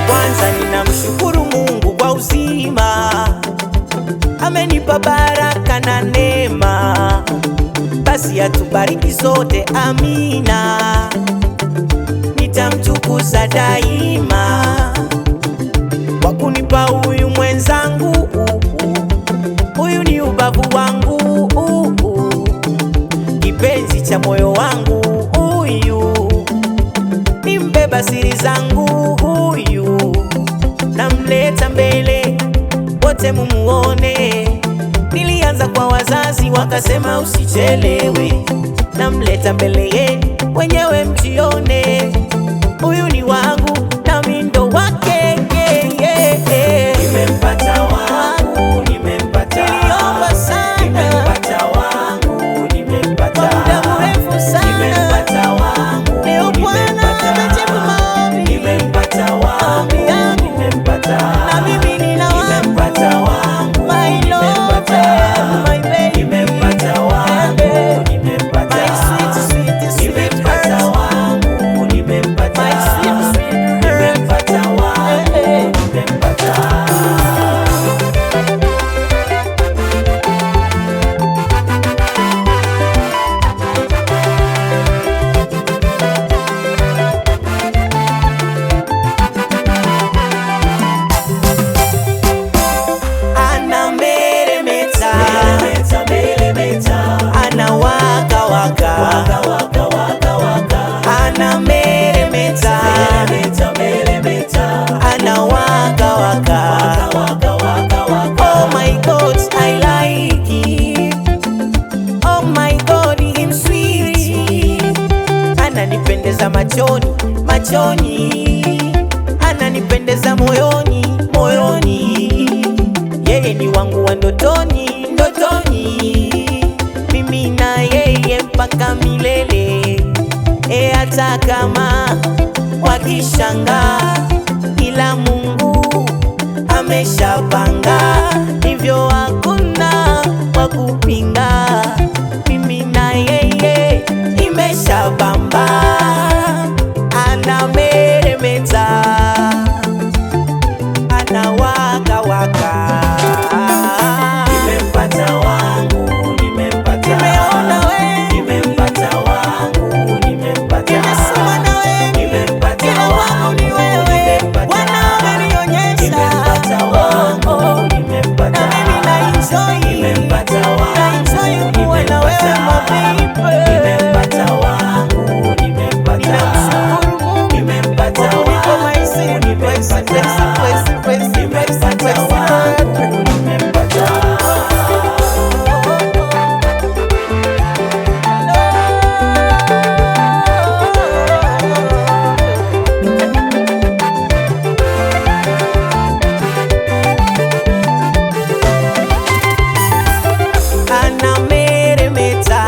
Kwanza ninamshukuru Mungu kwa uzima, amenipa baraka na neema, basi atubariki sote, amina. Nitamtukuza daima kwa kunipa huyu mwenzangu, huyu ni ubavu wangu, kipenzi cha moyo wangu, huyu ni mbeba siri zangu, huyu namleta mbele wote mumuone. Nilianza kwa wazazi wakasema usichelewe, namleta mbele yenu wenyewe mjione, huyu ni wangu nami ndo wake. Nimempata wangu, nimempata, niliomba sana, nimempata wangu, nimempata kwa muda mrefu sana, nimempata wangu, leo Bwana amejibu maombi, nimempata wangu, nimempata na mimi nina wangu, nimempata wangu, my love, my baby, nimempata wangu, nimempata my sweet sweet sweet, nimempata wangu, nimempata my sweet sweet, nimempata wangu, nimempata. Oh my God, I like it. Oh my God, him sweet. Ananipendeza machoni, machoni, ananipendeza moyoni, moyoni. Yeye ni wangu wa ndotoni, ndotoni. Mimi na yeye mpaka milele. Hata kama wakishanga, ila Mungu ameshapanga, hivyo hakuna wa kupinga. Mimi na yeye imeshabamba, anameremeta, anawaka waka. Nimempata wangu, nimempata, nimeona we, nimempata wangu, nimempata, nimesoma na we, nimempata, kila wangu ni wewe, Bwana amenionyesha, nimempata wangu, nimempata, na mimi na enjoy, nimempata wangu, na enjoy kuwa na wewe mabibi, nimempata wangu, nimempata, ninamshukuru Mungu, nimempata wangu, nimempata, nimempata wangu, nimempata. Anameremeta,